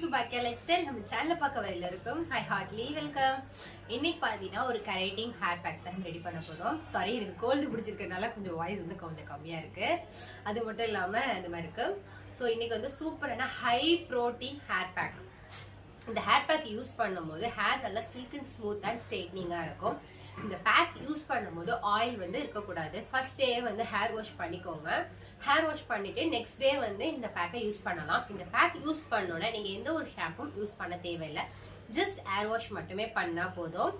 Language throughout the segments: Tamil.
to Bhakia Lifestyle. நம்ம சேனலை பார்க்க வர எல்லாருக்கும் ஹை ஹார்ட்லி வெல்கம். இன்னைக்கு பார்த்தீங்கன்னா ஒரு கரைட்டிங் ஹேர் பேக் தான் ரெடி பண்ண போகிறோம். சாரி, எனக்கு கோல்டு பிடிச்சிருக்கனால கொஞ்சம் வாய்ஸ் வந்து கொஞ்சம் கம்மியாக இருக்கு. அது மட்டும் இல்லாமல் இந்த மாதிரி இருக்கு. ஸோ இன்னைக்கு வந்து சூப்பரான ஹை ப்ரோட்டீன் ஹேர் பேக். இந்த ஹேர் பேக் யூஸ் பண்ணும்போது ஹேர் நல்லா சில்க் அண்ட் ஸ்மூத் அண்ட் ஸ்ட்ரெயிட்னிங்காக இருக்கும். இந்த பேக் யூஸ் பண்ணும்போது ஆயில் வந்து இருக்கக்கூடாது. ஃபர்ஸ்ட் டே வந்து ஹேர் வாஷ் பண்ணிக்கோங்க. ஹேர் வாஷ் பண்ணிட்டு நெக்ஸ்ட் டே வந்து இந்த பேக்கை யூஸ் பண்ணலாம். இந்த பேக் யூஸ் பண்ணோன்னா நீங்க எந்த ஒரு ஷாம்பும் யூஸ் பண்ண தேவையில்லை. ஜஸ்ட் ஹேர் வாஷ் மட்டுமே பண்ணா போதும்.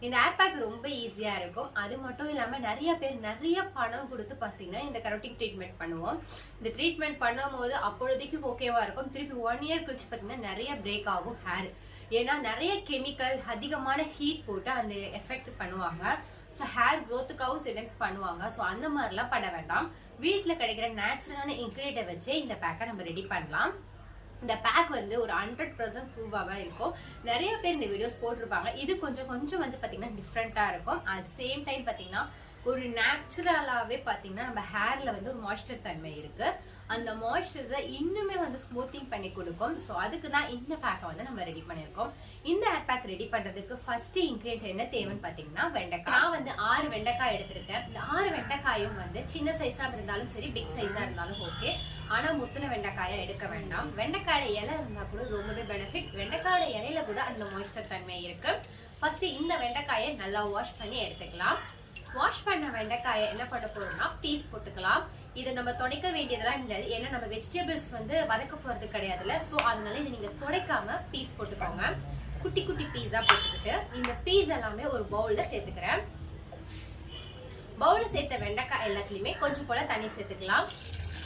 இந்த ஹேர் பேக் ரொம்ப ஈஸியா இருக்கும். அது மட்டும் இல்லாம நிறைய பேர் நிறைய பணம் கொடுத்து பாத்தீங்கன்னா இந்த கரோட்டின் ட்ரீட்மெண்ட் பண்ணுவோம். இந்த ட்ரீட்மெண்ட் பண்ணும் போது அப்பொழுதைக்கு ஓகேவா இருக்கும். திருப்பி 1 இயர் கழிச்சு பாத்தீங்கன்னா நிறைய பிரேக் ஆகும் ஹேர். ஏன்னா நிறைய கெமிக்கல் அதிகமான ஹீட் போட்டு அந்த எஃபெக்ட் பண்ணுவாங்க. ஸோ ஹேர் க்ரோத்துக்காகவும் செட்டன்ஸ் பண்ணுவாங்க. ஸோ அந்த மாதிரிலாம் பண்ண வேண்டாம். வீட்டில் கிடைக்கிற நேச்சுரலான இன்கிரீடியன்ட்டை வச்சு இந்த பேக்கை நம்ம ரெடி பண்ணலாம். இந்த பேக் வந்து ஒரு 100% ப்ரூவாக இருக்கும். நிறைய பேர் இந்த வீடியோஸ் போட்டிருப்பாங்க. இது கொஞ்சம் வந்து பார்த்தீங்கன்னா டிஃப்ரெண்ட்டாக இருக்கும். அட் சேம் டைம் பார்த்தீங்கன்னா ஒரு நேச்சுரலாகவே பார்த்தீங்கன்னா நம்ம ஹேர்ல வந்து ஒரு மாய்ஸ்சர் தன்மை இருக்கு. அந்த மாய்ஸ்சரை இன்னுமே வந்து ஸ்மூத்திங் பண்ணி கொடுக்கும். ஸோ அதுக்கு தான் இந்த பேக்கை வந்து நம்ம ரெடி பண்ணியிருக்கோம். இந்த ஹேர் பேக் ரெடி பண்றதுக்கு ஃபர்ஸ்ட் இன்கிரீடியன்ட் என்ன தேவைன்னு பார்த்தீங்கன்னா வெண்டைக்காய். நான் வந்து 6 வெண்டைக்காய் எடுத்திருக்கேன். இந்த 6 வெண்டைக்காயும் வந்து சின்ன சைஸா இருந்தாலும் சரி, பிக் சைஸா இருந்தாலும் ஓகே. ஆனா முத்தின வெண்டைக்காயை எடுக்க வேண்டாம். வெண்டைக்காயோட இலை இருந்தா கூட ரொம்பவே பெனிஃபிட். வெண்டைக்காயோட இலையில கூட அந்த மாய்ஸ்சர் தன்மை இருக்கு. ஃபர்ஸ்ட் இந்த வெண்டைக்காயை நல்லா வாஷ் பண்ணி எடுத்துக்கலாம். வாஷ் பண்ண வெண்டைக்காயை என்ன பண்ண போறோம்னா பீஸ் போட்டுக்கலாம். இதை நம்ம துடைக்க வேண்டியதெல்லாம் இல்லை. ஏன்னா நம்ம வெஜிடபிள்ஸ் வந்து வதக்க போறது கிடையாதுல்ல. ஸோ அதனால இதை நீங்க துடைக்காம பீஸ் போட்டுக்கோங்க. குட்டி குட்டி பீஸா போட்டுக்கிட்டு இந்த பீஸ் எல்லாமே ஒரு பவுல்ல சேர்த்துக்கிறேன். பவுல்ல சேர்த்த வெண்டைக்காய் எல்லாத்துலயுமே கொஞ்சம் போல தண்ணி சேர்த்துக்கலாம்.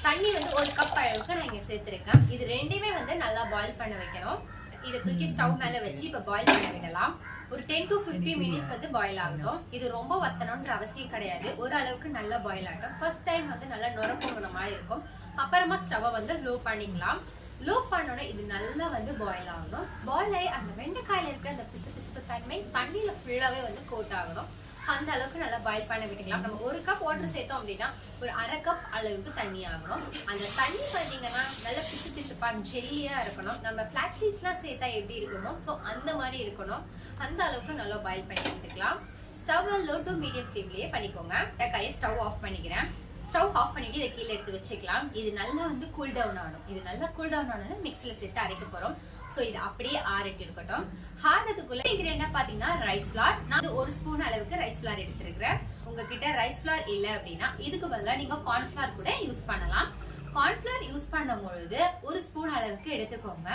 தண்ணி வந்து 1 கப் அளவுக்கு நான் இங்க சேர்த்திருக்கேன். இது ரெண்டுமே வந்து நல்லா பாயில் பண்ண வைக்கணும். இதை தூக்கி ஸ்டவ் மேல வச்சு இப்ப பாயில் பண்ண விடலாம். ஒரு 10 to 15 மினிட்ஸ் வந்து பாயில் ஆகட்டும். இது ரொம்ப வத்தணும்ன்ற அவசியம் கிடையாது. ஒரு அளவுக்கு நல்லா பாயில் ஆகட்டும். ஃபர்ஸ்ட் டைம் வந்து நல்லா நுரப்போங்கிற மாதிரி இருக்கும். அப்புறமா ஸ்டவ் வந்து லோ பண்ணிக்கலாம். லோ பண்ணோட இது நல்லா வந்து பாயில் ஆகணும். பாயில் ஆகி அந்த வெண்டைக்காயில இருக்க அந்த பிசு தன்மை தண்ணியில ஃபுல்லாவே வந்து கோட் ஆகணும். அந்த அளவுக்கு நல்லா பாயில் பண்ண விட்டுக்கலாம். நம்ம 1 கப் வாட்டர் சேர்த்தோம் அப்படின்னா ஒரு 1/2 கப் அளவுக்கு தண்ணி ஆகணும். அந்த தண்ணி பார்த்தீங்கன்னா நல்ல பிசுப்பா ஜெல்லியா இருக்கணும். நம்ம பிளாக் சீட்ஸ் எல்லாம் சேர்த்தா எப்படி இருக்குமோ ஸோ அந்த மாதிரி இருக்கணும். அந்த அளவுக்கு நல்லா பாயில் பண்ணி எடுத்துக்கலாம். ஸ்டவ் லோ டு மீடியம் ஃப்ளேம்லயே பண்ணிக்கோங்க. கையை ஸ்டவ் ஆஃப் பண்ணிக்கிறேன். ஸ்டவ் ஆஃப் பண்ணிட்டு இதை கீழே எடுத்து வச்சுக்கலாம். இது நல்லா வந்து கூல் டவுன் ஆகணும். இது நல்லா கூல் டவுன் ஆனாலும் மிக்ஸில சேர்த்து அரைக்க போறோம். சோ இது அப்படியே ஆறிட்டு இருக்கட்டும். ஆறதுக்குள்ள என்ன பாத்தீங்கன்னா ரைஸ் ஃபிளார். நான் 1 ஸ்பூன் அளவுக்கு ரைஸ் ஃபிளார் எடுத்திருக்கிறேன். உங்ககிட்ட ரைஸ் ஃபிளார் இல்ல அப்படின்னா இதுக்கு பதிலா நீங்க கார்ன்ஃபிளவர் கூட யூஸ் பண்ணலாம். கார்ன்ஃபிளவர் யூஸ் பண்ணும் பொழுது 1 ஸ்பூன் அளவுக்கு எடுத்துக்கோங்க.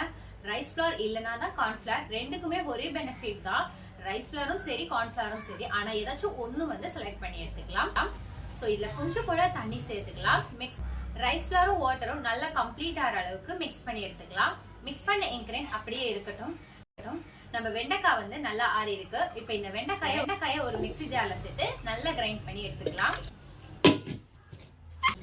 ரைஸ் ஃபிளார் இல்லைன்னா தான் கார்ன்ஃபிளவர். ரெண்டுக்குமே ஒரே பெனிஃபிட் தான். ரைஸ் ஃபிளாரும் சரி, கார்ன்ஃபிளவரும் சரி. ஆனா ஏதாச்சும் ஒண்ணு வந்து செலக்ட் பண்ணி எடுத்துக்கலாம். சோ இதுல கொஞ்சம் கூட தண்ணி சேர்த்துக்கலாம். மிக்ஸ் ரைஸ் ஃபிளாரும் வாட்டரும் நல்லா கம்ப்ளீட் ஆகிற அளவுக்கு மிக்ஸ் பண்ணி எடுத்துக்கலாம். மிக்ஸ் பண்ண இன்கிரீடியன்ட் அப்படியே இருக்கட்டும். நம்ம வெண்டைக்காய் வந்து நல்லா ஆறி இருக்கு. இப்ப இந்த வெண்டைக்காயை ஒரு மிக்ஸி ஜார்ல சேர்த்து நல்லா கிரைண்ட் பண்ணி எடுத்துக்கலாம்.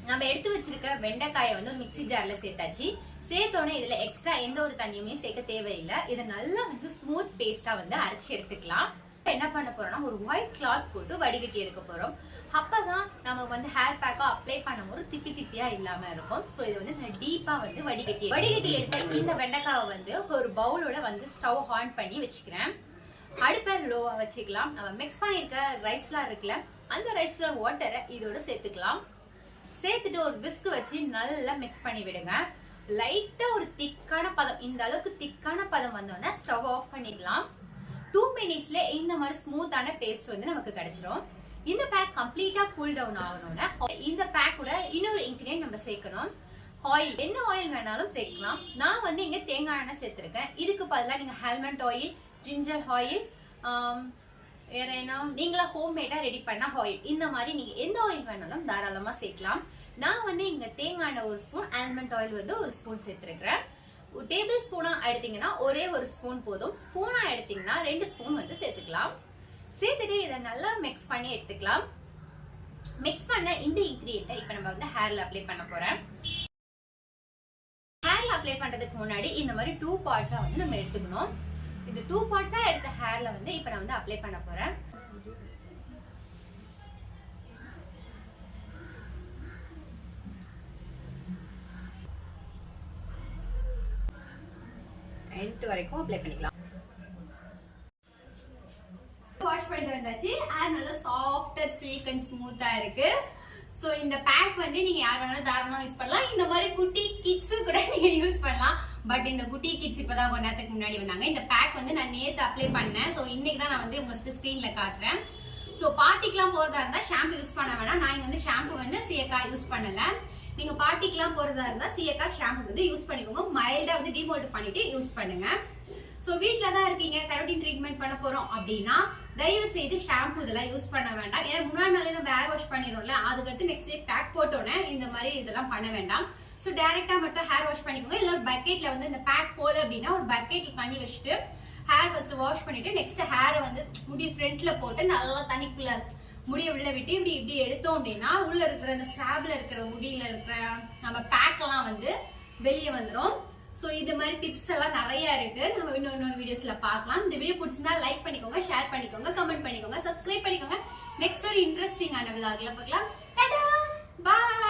நம்ம எடுத்து வச்சிருக்க வெண்டைக்காயை வந்து ஒரு மிக்ஸி ஜார்ல சேர்த்தாச்சு. சேர்த்தோன்னே இதுல எக்ஸ்ட்ரா எந்த ஒரு தண்ணியுமே சேர்க்க தேவையில்லை. இதை நல்லா வந்து ஸ்மூத் பேஸ்டா வந்து அரைச்சி எடுத்துக்கலாம். என்ன பண்ண போறோம்னா ஒரு ஒயிட் கிளாத் போட்டு வடிகட்டி எடுக்க போறோம். அப்பதான் நம்ம வந்து ஹேர் பேக்கா அப்ளை பண்ணும்போது திப்பியா இல்லாம இருக்கும். சோ இது வந்து டீப்பா வந்து வடிகட்டி எடுத்த இந்த வெண்டைக்காவை வந்து ஒரு பவுலோட வந்து ஸ்டவ் ஆன் பண்ணி வச்சுக்கிறேன். அடுப்பை லோவா வச்சுக்கலாம். நம்ம மிக்ஸ் பண்ணிருக்க ரைஸ் ஃபிளார் இருக்குல்ல, அந்த ரைஸ் ஃபிளார் வாட்டரை இதோட சேர்த்துக்கலாம். சேர்த்துட்டு ஒரு விஸ்க் வச்சு நல்லா மிக்ஸ் பண்ணி விடுங்க. லைட்டா ஒரு திக்கான பதம், இந்த அளவுக்கு திக்கான பதம் வந்தோன்னா ஸ்டவ் ஆஃப் பண்ணிடலாம். 2 மினிட்ஸ்ல இந்த மாதிரி ஸ்மூத்தான பேஸ்ட் வந்து நமக்கு கிடைச்சிடும். இந்த பேக் கம்ப்ளீட்டா கூல் டவுன் ஆகணும்னா இந்த பேக் கூட இன்னொரு இன்கிரிடியன்ட் நம்ம சேர்க்கணும். ஆயில், என்ன ஆயில் வேணாலும் சேர்க்கலாம். நான் வந்து இங்க தேங்காய் எண்ணெய் சேர்த்திருக்கேன். இதுக்கு பதிலா நீங்க ஆல்மண்ட் ஆயில், ஜிஞ்சர் ஆயில், வேற என்ன நீங்களா ஹோம்மேடா ரெடி பண்ண ஆயில், இந்த மாதிரி நீங்க எந்த ஆயில் வேணாலும் தாராளமா சேர்க்கலாம். நான் வந்து இங்க தேங்காய் எண்ணெய் 1 ஸ்பூன், ஆல்மண்ட் ஆயில் வந்து 1 ஸ்பூன் சேர்த்திருக்கிறேன். டேபிள் ஸ்பூனா எடுத்தீங்கன்னா ஒரே 1 ஸ்பூன் போதும். ஸ்பூனா எடுத்தீங்கன்னா 2 ஸ்பூன் வந்து சேர்த்துக்கலாம். சேர்த்துட்டு இதை நல்லா மிக்ஸ் பண்ணி எடுத்துக்கலாம். மிக்ஸ் பண்ண இந்த இன்கிரீடியன்ட்டை இப்ப நம்ம வந்து ஹேர்ல அப்ளை பண்ண போறேன். ஹேர்ல அப்ளை பண்றதுக்கு முன்னாடி இந்த மாதிரி 2 பார்ட்ஸா வந்து நம்ம எடுத்துக்கணும். இது 2 பார்ட்ஸா எடுத்த ஹேர்ல வந்து இப்ப நான் வந்து அப்ளை பண்ண போறேன். எண்ட் வரைக்கும் அப்ளை பண்ணிக்கலாம். வாஷ் பண்ணிட்டு வந்தாச்சு. ஹேர் நல்லா சாஃப்ட் அண்ட் சில்க் அண்ட் ஸ்மூத்தா இருக்கு. சோ இந்த பேக் வந்து நீங்க யார் வேணாலும் தாராளமா யூஸ் பண்ணலாம். இந்த மாதிரி குட்டி கிட்ஸ் கூட நீங்க யூஸ் பண்ணலாம். பட் இந்த குட்டி கிட்ஸ் இப்பதான் கொஞ்ச நேரத்துக்கு முன்னாடி வந்தாங்க. இந்த பேக் வந்து நான் நேத்து அப்ளை பண்ணேன். சோ இன்னைக்கு தான் நான் வந்து உங்களுக்கு ஸ்கிரீன்ல காட்டுறேன். சோ பார்ட்டிக்குலாம் போறதா இருந்தா ஷாம்பு யூஸ் பண்ண வேணாம். நான் இங்க வந்து ஷாம்பு வந்து சீயக்கா யூஸ் பண்ணல. நீங்க பார்ட்டிக்குலாம் போறதா இருந்தா சீயக்கா ஷாம்பு வந்து யூஸ் பண்ணிக்கோங்க. மைல்டா வந்து டிமோல்ட் பண்ணிட்டு யூஸ் பண்ணுங்க. சோ வீட்ல தான் இருக்கீங்க, கெராட்டின் ட்ரீட்மெண்ட் பண்ண போறோம் அப்படின்னா தயவு செய்து ஷாம்பு இதெல்லாம் யூஸ் பண்ண வேண்டாம். ஏன்னா முன்னாடி நாளே நம்ம ஹேர் வாஷ் பண்ணிடும்ல, அதுக்கடுத்து நெக்ஸ்ட் டே பேக் போட்டோன்னே இந்த மாதிரி இதெல்லாம் பண்ண வேண்டாம். சோ டைரக்டா மட்டும் ஹேர் வாஷ் பண்ணிக்கோங்க. இல்ல ஒரு பக்கெட்ல வந்து இந்த பேக் போல அப்படின்னா ஒரு பக்கெட்ல தண்ணி வச்சுட்டு ஹேர் ஃபர்ஸ்ட் வாஷ் பண்ணிட்டு நெக்ஸ்ட் ஹேரை வந்து முடி ஃப்ரண்ட்ல போட்டு நல்லா தண்ணிக்குள்ள முடிய உள்ள விட்டு இப்படி இப்படி எடுத்தோம் அப்படின்னா உள்ள இருக்கிற அந்த ஸ்கிராப்ல இருக்கிற முடியில இருக்கிற நம்ம பேக் எல்லாம் வந்து வெளியே வந்துடும். சோ இது மாதிரி டிப்ஸ் எல்லாம் நிறைய இருக்கு. நம்ம இன்னொரு வீடியோஸ்ல பார்க்கலாம். இந்த வீடியோ பிடிச்சிருந்தா லைக் பண்ணிக்கோங்க, ஷேர் பண்ணிக்கோங்க, கமெண்ட் பண்ணிக்கோங்க, சப்ஸ்கிரைப் பண்ணிக்கோங்க. நெக்ஸ்ட் ஒரு இன்ட்ரெஸ்டிங்கான விலாக்ல பார்க்கலாம். டாடா, பை.